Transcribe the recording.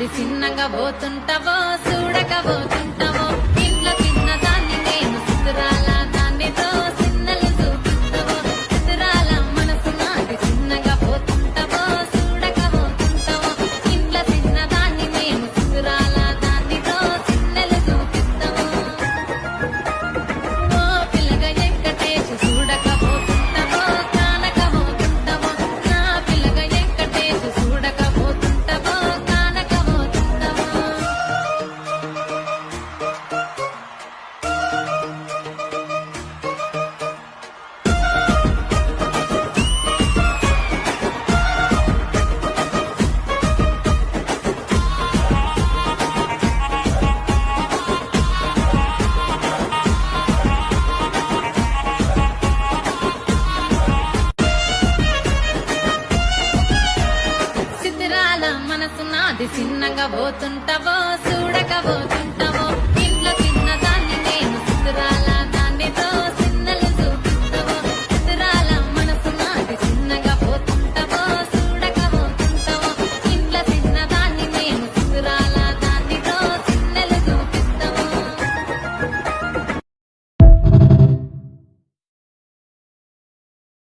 నాది చిన్నగా పోతుంటావో చూడకపోతుంటావో ఇంట్లో చిన్నదాన్ని నేను సుతురాల దాన్నితో సిన్నలు చూపిస్తావో సుతురాల మనసు నాది చిన్నగా పోతుంటావో చూడకపోతుంటావో ఇంట్లో చిన్నదాన్ని నేను సుతురాల దాన్నితో సిన్నలు చూపిస్తావో ఓ పిల్లగా వెంకటేశు చూడకపోతుంటావో కానకపోతుంటావో నా పిల్లగా వెంకటేశు చూడకపోతుంటావో కానకపోతుంటావో సిద్ధిరాల మనసు నాది చిన్నగా పోతుంటావో చూడకపోతుంటావో